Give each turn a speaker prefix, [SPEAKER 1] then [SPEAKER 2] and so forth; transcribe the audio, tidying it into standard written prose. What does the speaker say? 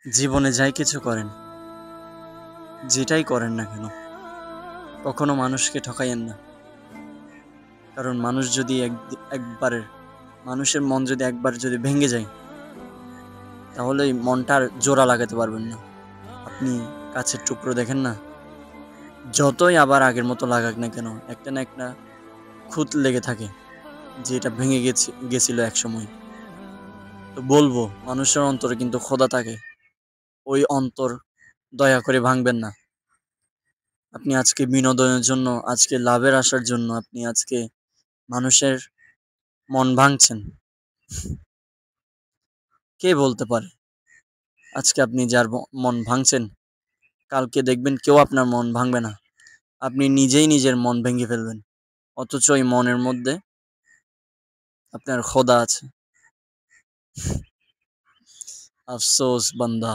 [SPEAKER 1] জীবনে যাই কিছু করেন, যেটাই করেন না কেন, কখনো মানুষকে ঠকাইয়েন না। কারণ মানুষের মন যদি একবার যদি ভেঙে যায়, তাহলে এই মনটা আর জোড়া লাগাতে পারবেন না। আপনি কাছের টুকরো দেখেন না, যতই আবার আগের মতো লাগাক না কেন, একটা না একটা খুঁত লেগে থাকে যে এটা ভেঙে গেছিল এক সময়। তো বলবো, মানুষের অন্তরে কিন্তু খোদা থাকে, ওই অন্তর দয়া করে ভাঙবেন না। আপনি আজকে বিনোদনের জন্য, আজকে লাভের আশার জন্য আপনি আজকে মানুষের মন ভাঙছেন। কে বলতে পারে আজকে আপনি যার মন ভাঙছেন, কালকে দেখবেন কেউ আপনার মন ভাঙবে না, আপনি নিজেই নিজের মন ভেঙে ফেলবেন। অথচ এই মনের মধ্যে আপনার খোদা আছে। আফসোস বান্দা।